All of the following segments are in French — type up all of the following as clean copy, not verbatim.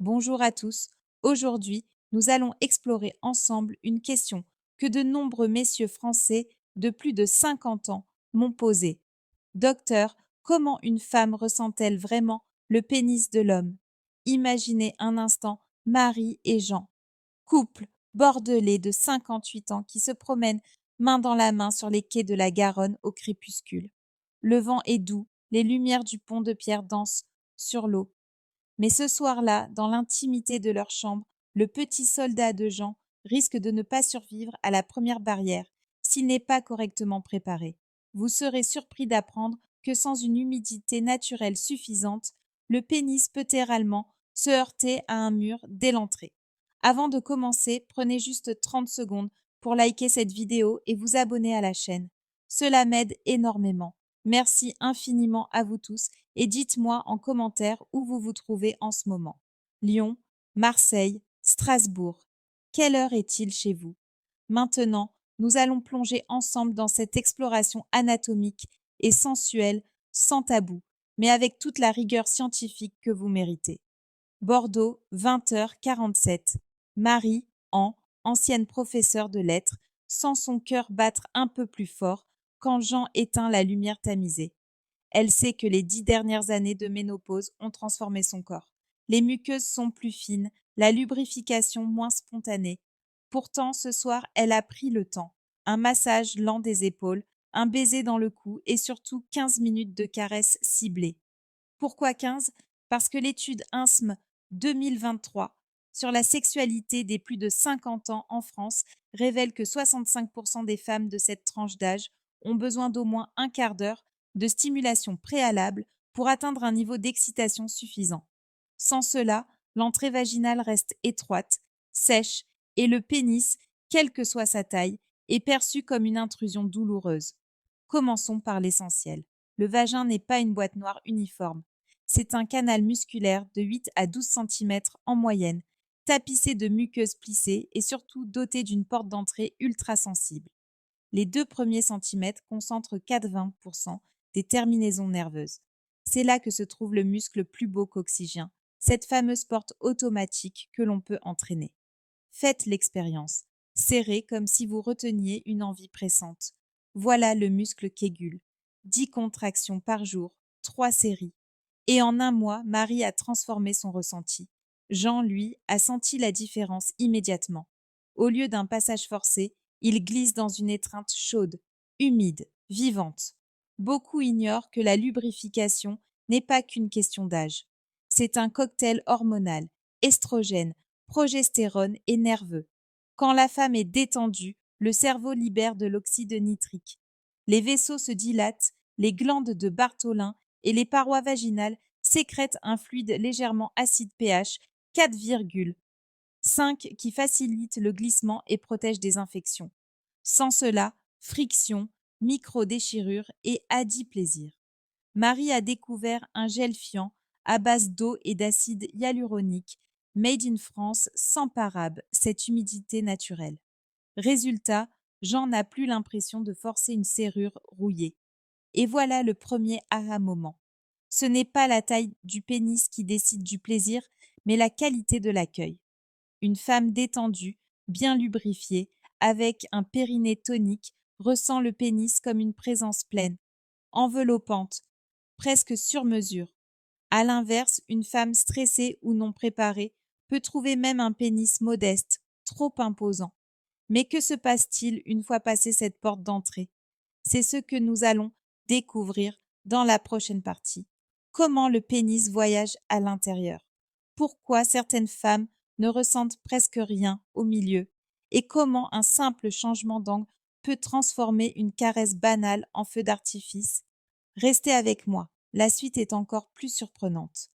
Bonjour à tous. Aujourd'hui, nous allons explorer ensemble une question que de nombreux messieurs français de plus de 50 ans m'ont posée. Docteur, comment une femme ressent-elle vraiment le pénis de l'homme? Imaginez un instant Marie et Jean, couple bordelais de 58 ans qui se promènent main dans la main sur les quais de la Garonne au crépuscule. Le vent est doux, les lumières du pont de pierre dansent sur l'eau. Mais ce soir-là, dans l'intimité de leur chambre, le petit soldat de Jean risque de ne pas survivre à la première barrière s'il n'est pas correctement préparé. Vous serez surpris d'apprendre que sans une humidité naturelle suffisante, le pénis peut littéralement se heurter à un mur dès l'entrée. Avant de commencer, prenez juste 30 secondes pour liker cette vidéo et vous abonner à la chaîne. Cela m'aide énormément. Merci infiniment à vous tous et dites-moi en commentaire où vous vous trouvez en ce moment. Lyon, Marseille, Strasbourg. Quelle heure est-il chez vous? Maintenant, nous allons plonger ensemble dans cette exploration anatomique et sensuelle, sans tabou, mais avec toute la rigueur scientifique que vous méritez. Bordeaux, 20h47. Marie, ancienne professeure de lettres, sent son cœur battre un peu plus fort quand Jean éteint la lumière tamisée. Elle sait que les 10 dernières années de ménopause ont transformé son corps. Les muqueuses sont plus fines, la lubrification moins spontanée. Pourtant, ce soir, elle a pris le temps. Un massage lent des épaules, un baiser dans le cou et surtout 15 minutes de caresses ciblées. Pourquoi 15? Parce que l'étude INSM 2023 sur la sexualité des plus de 50 ans en France révèle que 65% des femmes de cette tranche d'âge ont besoin d'au moins un quart d'heure de stimulation préalable pour atteindre un niveau d'excitation suffisant. Sans cela, l'entrée vaginale reste étroite, sèche et le pénis, quelle que soit sa taille, est perçu comme une intrusion douloureuse. Commençons par l'essentiel. Le vagin n'est pas une boîte noire uniforme. C'est un canal musculaire de 8 à 12 cm en moyenne, tapissé de muqueuses plissées et surtout doté d'une porte d'entrée ultra sensible. Les 2 premiers centimètres concentrent 80% des terminaisons nerveuses. C'est là que se trouve le muscle plus beau qu'oxygien, cette fameuse porte automatique que l'on peut entraîner. Faites l'expérience. Serrez comme si vous reteniez une envie pressante. Voilà le muscle qu'aiguille. 10 contractions par jour, 3 séries. Et en un mois, Marie a transformé son ressenti. Jean, lui, a senti la différence immédiatement. Au lieu d'un passage forcé, il glisse dans une étreinte chaude, humide, vivante. Beaucoup ignorent que la lubrification n'est pas qu'une question d'âge. C'est un cocktail hormonal, estrogène, progestérone et nerveux. Quand la femme est détendue, le cerveau libère de l'oxyde nitrique. Les vaisseaux se dilatent, les glandes de Bartholin et les parois vaginales sécrètent un fluide légèrement acide pH 4,5 qui facilite le glissement et protège des infections. Sans cela, friction, micro-déchirure et plaisir. Marie a découvert un gel fiant à base d'eau et d'acide hyaluronique, made in France sans parabe, cette humidité naturelle. Résultat, Jean n'a plus l'impression de forcer une serrure rouillée. Et voilà le premier aha moment. Ce n'est pas la taille du pénis qui décide du plaisir, mais la qualité de l'accueil. Une femme détendue, bien lubrifiée, avec un périnée tonique, ressent le pénis comme une présence pleine, enveloppante, presque sur mesure. À l'inverse, une femme stressée ou non préparée peut trouver même un pénis modeste, trop imposant. Mais que se passe-t-il une fois passée cette porte d'entrée? C'est ce que nous allons découvrir dans la prochaine partie. Comment le pénis voyage à l'intérieur? Pourquoi certaines femmes ne ressentent presque rien au milieu? Et comment un simple changement d'angle peut transformer une caresse banale en feu d'artifice? Restez avec moi, la suite est encore plus surprenante.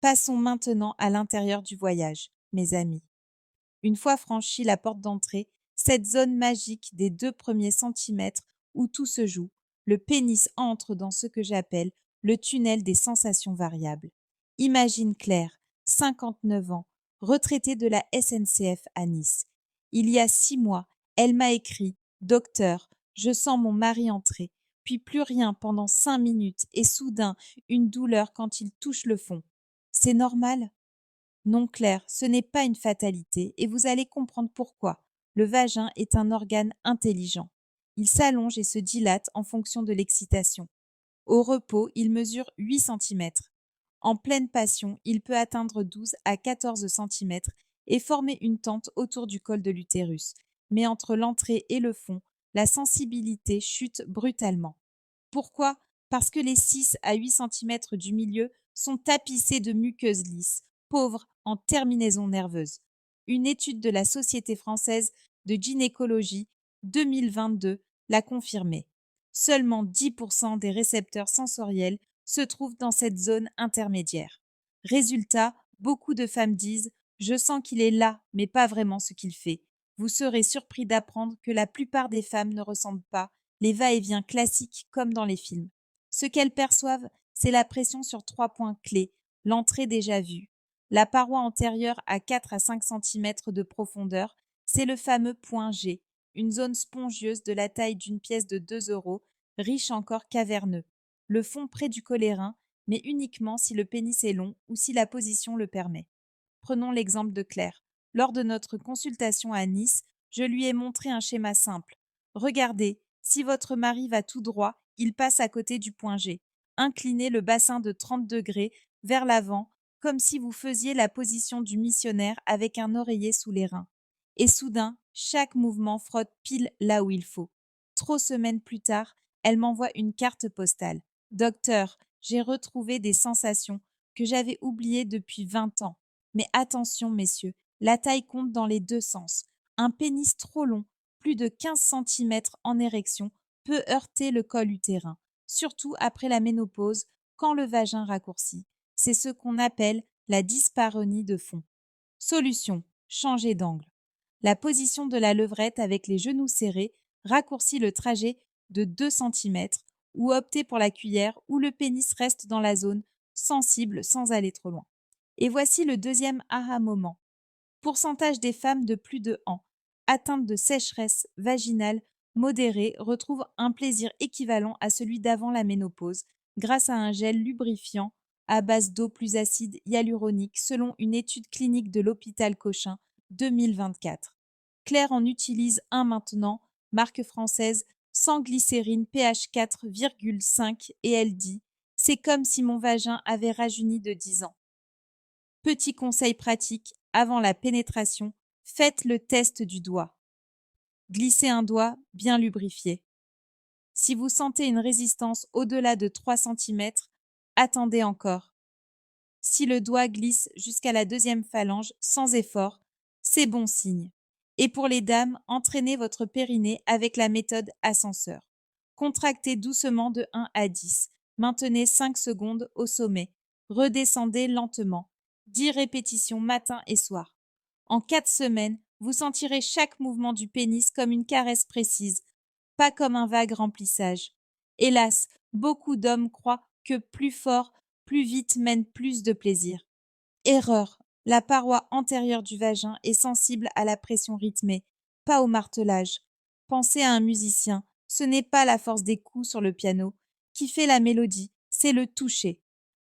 Passons maintenant à l'intérieur du voyage, mes amis. Une fois franchie la porte d'entrée, cette zone magique des 2 premiers centimètres où tout se joue, le pénis entre dans ce que j'appelle le tunnel des sensations variables. Imagine Claire, 59 ans, retraitée de la SNCF à Nice. Il y a 6 mois, elle m'a écrit: Docteur, je sens mon mari entrer, puis plus rien pendant 5 minutes et soudain une douleur quand il touche le fond. C'est normal? Non, Claire, ce n'est pas une fatalité et vous allez comprendre pourquoi. Le vagin est un organe intelligent. Il s'allonge et se dilate en fonction de l'excitation. Au repos, il mesure 8 centimètres. En pleine passion, il peut atteindre 12 à 14 centimètres et former une tente autour du col de l'utérus. Mais entre l'entrée et le fond, la sensibilité chute brutalement. Pourquoi? Parce que les 6 à 8 centimètres du milieu sont tapissés de muqueuses lisses, pauvres en terminaisons nerveuses. Une étude de la Société française de gynécologie 2022 l'a confirmé. Seulement 10% des récepteurs sensoriels se trouvent dans cette zone intermédiaire. Résultat, beaucoup de femmes disent « Je sens qu'il est là, mais pas vraiment ce qu'il fait ». Vous serez surpris d'apprendre que la plupart des femmes ne ressentent pas les va-et-vient classiques comme dans les films. Ce qu'elles perçoivent, c'est la pression sur 3 points clés, l'entrée déjà vue. La paroi antérieure à 4 à 5 centimètres de profondeur, c'est le fameux point G, une zone spongieuse de la taille d'une pièce de 2 euros, riche encore caverneux. Le fond près du colérin, mais uniquement si le pénis est long ou si la position le permet. Prenons l'exemple de Claire. Lors de notre consultation à Nice, je lui ai montré un schéma simple. Regardez, si votre mari va tout droit, il passe à côté du point G. Inclinez le bassin de 30 degrés vers l'avant, comme si vous faisiez la position du missionnaire avec un oreiller sous les reins. Et soudain, chaque mouvement frotte pile là où il faut. 3 semaines plus tard, elle m'envoie une carte postale. Docteur, j'ai retrouvé des sensations que j'avais oubliées depuis 20 ans. Mais attention, messieurs, la taille compte dans les deux sens. Un pénis trop long, plus de 15 centimètres en érection, peut heurter le col utérin, surtout après la ménopause, quand le vagin raccourcit. C'est ce qu'on appelle la dyspareunie de fond. Solution: changer d'angle. La position de la levrette avec les genoux serrés raccourcit le trajet de 2 centimètres ou optez pour la cuillère où le pénis reste dans la zone sensible sans aller trop loin. Et voici le deuxième aha moment. Pourcentage des femmes de plus de ans atteintes de sécheresse vaginale modérée retrouvent un plaisir équivalent à celui d'avant la ménopause grâce à un gel lubrifiant à base d'eau plus acide hyaluronique selon une étude clinique de l'hôpital Cochin 2024. Claire en utilise un maintenant, marque française, sans glycérine pH 4,5 et elle dit « C'est comme si mon vagin avait rajeuni de 10 ans ». Petit conseil pratique, avant la pénétration, faites le test du doigt. Glissez un doigt bien lubrifié. Si vous sentez une résistance au-delà de 3 centimètres, attendez encore. Si le doigt glisse jusqu'à la deuxième phalange sans effort, c'est bon signe. Et pour les dames, entraînez votre périnée avec la méthode ascenseur. Contractez doucement de 1 à 10. Maintenez 5 secondes au sommet. Redescendez lentement. 10 répétitions matin et soir. En 4 semaines, vous sentirez chaque mouvement du pénis comme une caresse précise, pas comme un vague remplissage. Hélas, beaucoup d'hommes croient que plus fort, plus vite mène plus de plaisir. Erreur. La paroi antérieure du vagin est sensible à la pression rythmée, pas au martelage. Pensez à un musicien. Ce n'est pas la force des coups sur le piano qui fait la mélodie, c'est le toucher.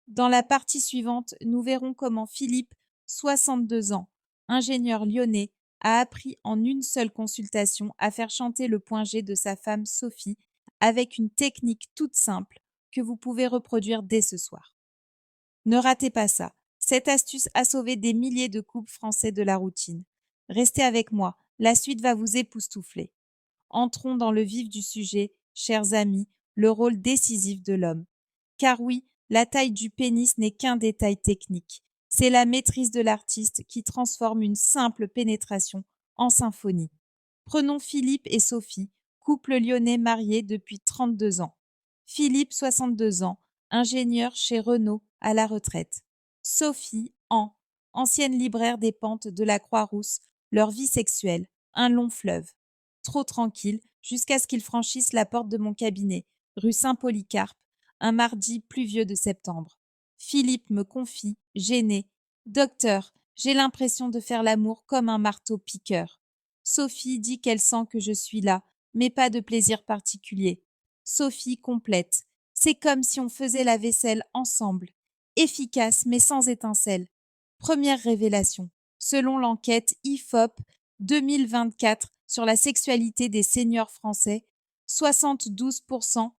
Dans la partie suivante, nous verrons comment Philippe, 62 ans, ingénieur lyonnais, a appris en une seule consultation à faire chanter le point G de sa femme Sophie avec une technique toute simple que vous pouvez reproduire dès ce soir. Ne ratez pas ça. Cette astuce a sauvé des milliers de couples français de la routine. Restez avec moi, la suite va vous époustoufler. Entrons dans le vif du sujet, chers amis, le rôle décisif de l'homme. Car oui, la taille du pénis n'est qu'un détail technique. C'est la maîtrise de l'artiste qui transforme une simple pénétration en symphonie. Prenons Philippe et Sophie, couple lyonnais marié depuis 32 ans. Philippe, 62 ans, ingénieur chez Renault à la retraite. Sophie, ancienne libraire des pentes de la Croix-Rousse, leur vie sexuelle, un long fleuve. Trop tranquille, jusqu'à ce qu'ils franchissent la porte de mon cabinet, rue Saint-Polycarpe, un mardi pluvieux de septembre. Philippe me confie, gêné. « Docteur, j'ai l'impression de faire l'amour comme un marteau-piqueur. » Sophie dit qu'elle sent que je suis là, mais pas de plaisir particulier. Sophie complète. C'est comme si on faisait la vaisselle ensemble. Efficace, mais sans étincelle. Première révélation. Selon l'enquête IFOP 2024 sur la sexualité des seniors français, 72%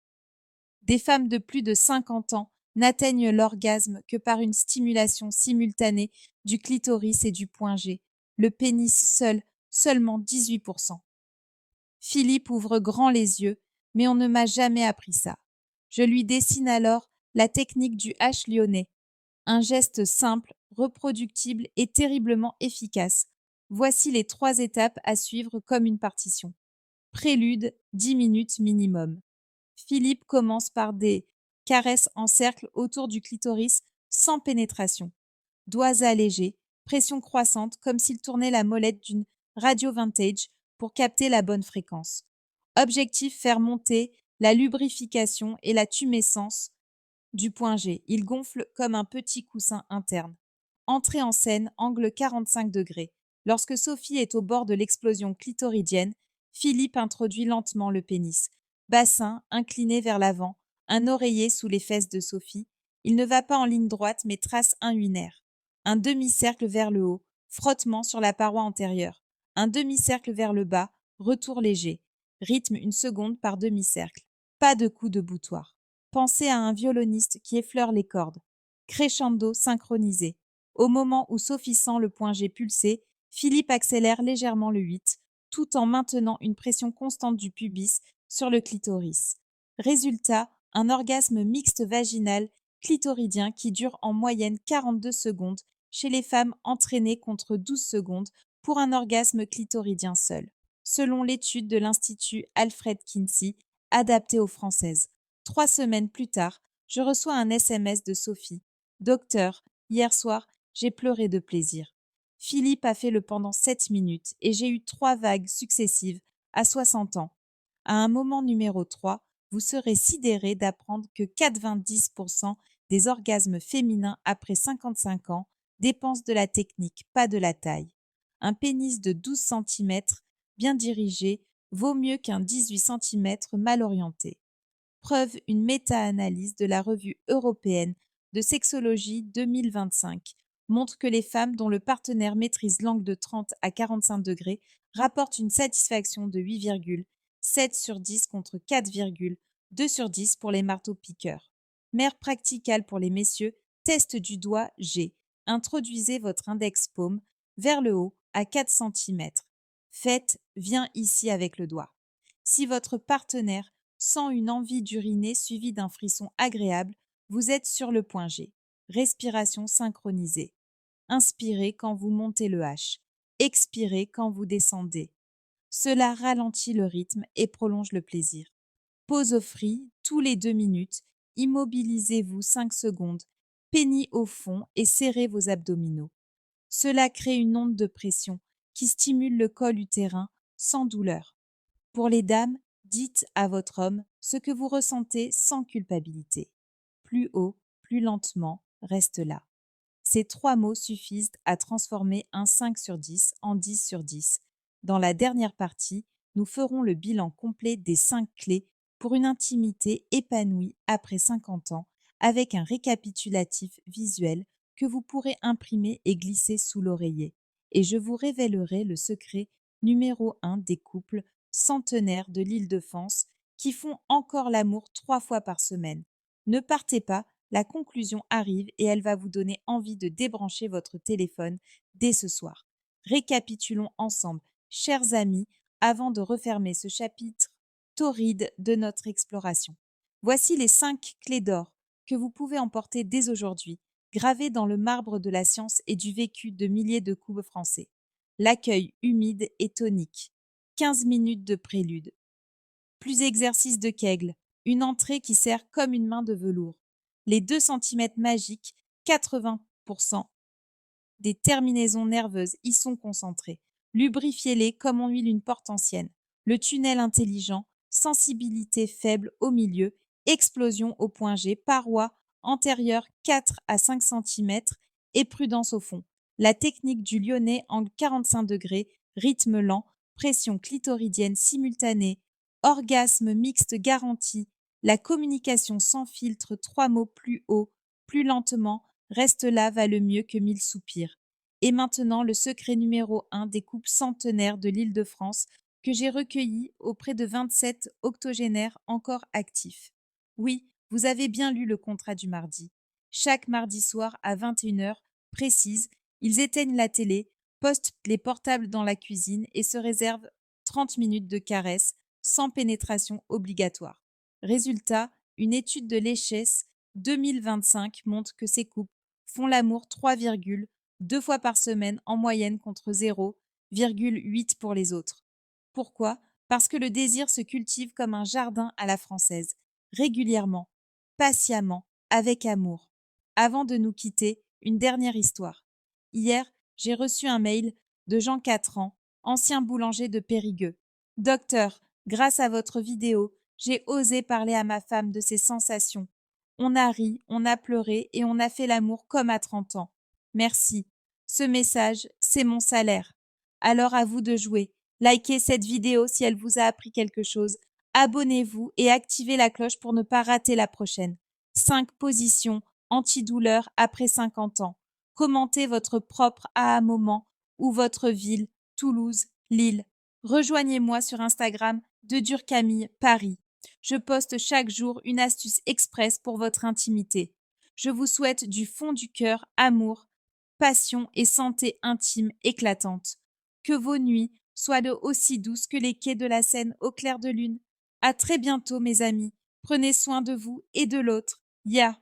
des femmes de plus de 50 ans n'atteignent l'orgasme que par une stimulation simultanée du clitoris et du point G. Le pénis seul, seulement 18%. Philippe ouvre grand les yeux, mais on ne m'a jamais appris ça. Je lui dessine alors la technique du H lyonnais. Un geste simple, reproductible et terriblement efficace. Voici les 3 étapes à suivre comme une partition. Prélude, 10 minutes minimum. Philippe commence par des caresses en cercle autour du clitoris sans pénétration. Doigts allégés, pression croissante comme s'il tournait la molette d'une radio vintage pour capter la bonne fréquence. Objectif, faire monter la lubrification et la tumescence du point G. Il gonfle comme un petit coussin interne. Entrée en scène, angle 45 degrés. Lorsque Sophie est au bord de l'explosion clitoridienne, Philippe introduit lentement le pénis. Bassin incliné vers l'avant, un oreiller sous les fesses de Sophie. Il ne va pas en ligne droite mais trace un unaire. Un demi-cercle vers le haut, frottement sur la paroi antérieure. Un demi-cercle vers le bas, retour léger. Rythme 1 seconde par demi-cercle. Pas de coup de boutoir. Pensez à un violoniste qui effleure les cordes. Crescendo synchronisé. Au moment où Sophie sent le point G pulser, Philippe accélère légèrement le 8, tout en maintenant une pression constante du pubis sur le clitoris. Résultat, un orgasme mixte vaginal clitoridien qui dure en moyenne 42 secondes chez les femmes entraînées contre 12 secondes pour un orgasme clitoridien seul, selon l'étude de l'Institut Alfred Kinsey, adaptée aux Françaises. 3 semaines plus tard, je reçois un SMS de Sophie. Docteur, hier soir, j'ai pleuré de plaisir. Philippe a fait le pendant 7 minutes et j'ai eu 3 vagues successives à 60 ans. À un moment numéro 3, vous serez sidéré d'apprendre que 90% des orgasmes féminins après 55 ans dépensent de la technique, pas de la taille. Un pénis de 12 cm bien dirigé vaut mieux qu'un 18 cm mal orienté. Preuve, une méta-analyse de la revue européenne de sexologie 2025 montre que les femmes dont le partenaire maîtrise l'angle de 30 à 45 degrés rapportent une satisfaction de 8,7 sur 10 contre 4,2 sur 10 pour les marteaux-piqueurs. Mère practicale pour les messieurs, test du doigt G. Introduisez votre index paume vers le haut à 4 cm. Faites, viens ici avec le doigt. Si votre partenaire sent une envie d'uriner suivie d'un frisson agréable, vous êtes sur le point G. Respiration synchronisée. Inspirez quand vous montez le H. Expirez quand vous descendez. Cela ralentit le rythme et prolonge le plaisir. Pause au free tous les 2 minutes. Immobilisez-vous 5 secondes. Peignez au fond et serrez vos abdominaux. Cela crée une onde de pression qui stimule le col utérin sans douleur. Pour les dames, dites à votre homme ce que vous ressentez sans culpabilité. Plus haut, plus lentement, reste là. Ces 3 mots suffisent à transformer un 5 sur 10 en 10 sur 10. Dans la dernière partie, nous ferons le bilan complet des 5 clés pour une intimité épanouie après 50 ans avec un récapitulatif visuel que vous pourrez imprimer et glisser sous l'oreiller. Et je vous révélerai le secret numéro 1 des couples centenaires de l'Île-de-France qui font encore l'amour 3 fois par semaine. Ne partez pas, la conclusion arrive et elle va vous donner envie de débrancher votre téléphone dès ce soir. Récapitulons ensemble, chers amis, avant de refermer ce chapitre torride de notre exploration. Voici les 5 clés d'or que vous pouvez emporter dès aujourd'hui, gravées dans le marbre de la science et du vécu de milliers de couples français. L'accueil humide et tonique. 15 minutes de prélude. Plus exercice de Kegel. Une entrée qui sert comme une main de velours. Les 2 cm magiques, 80% des terminaisons nerveuses y sont concentrées. Lubrifiez-les comme on huile une porte ancienne. Le tunnel intelligent, sensibilité faible au milieu, explosion au point G, paroi antérieure 4 à 5 cm et prudence au fond. La technique du lyonnais angle 45 degrés, rythme lent, pression clitoridienne simultanée, orgasme mixte garanti, la communication sans filtre, 3 mots plus haut, plus lentement, Reste là valent mieux que 1000 soupirs. Et maintenant, le secret numéro 1 des couples centenaires de l'Île-de-France que j'ai recueilli auprès de 27 octogénaires encore actifs. Oui, vous avez bien lu le contrat du mardi. Chaque mardi soir à 21h précise, ils éteignent la télé, postent les portables dans la cuisine et se réservent 30 minutes de caresses sans pénétration obligatoire. Résultat, une étude de l'ECHES 2025 montre que ces couples font l'amour 3,2 fois par semaine en moyenne contre 0,8 pour les autres. Pourquoi? Parce que le désir se cultive comme un jardin à la française, régulièrement, patiemment, avec amour. Avant de nous quitter, une dernière histoire. Hier, j'ai reçu un mail de Jean 4 ans, ancien boulanger de Périgueux. Docteur, grâce à votre vidéo, j'ai osé parler à ma femme de ses sensations. On a ri, on a pleuré et on a fait l'amour comme à 30 ans. Merci. Ce message, c'est mon salaire. Alors à vous de jouer. Likez cette vidéo si elle vous a appris quelque chose. Abonnez-vous et activez la cloche pour ne pas rater la prochaine. 5 positions antidouleur après 50 ans. Commentez votre propre aha moment ou votre ville, Toulouse, Lille. Rejoignez-moi sur Instagram de Durcamille Paris. Je poste chaque jour une astuce express pour votre intimité. Je vous souhaite du fond du cœur amour, passion et santé intime éclatante. Que vos nuits soient aussi douces que les quais de la Seine au clair de lune. À très bientôt mes amis. Prenez soin de vous et de l'autre. Ya.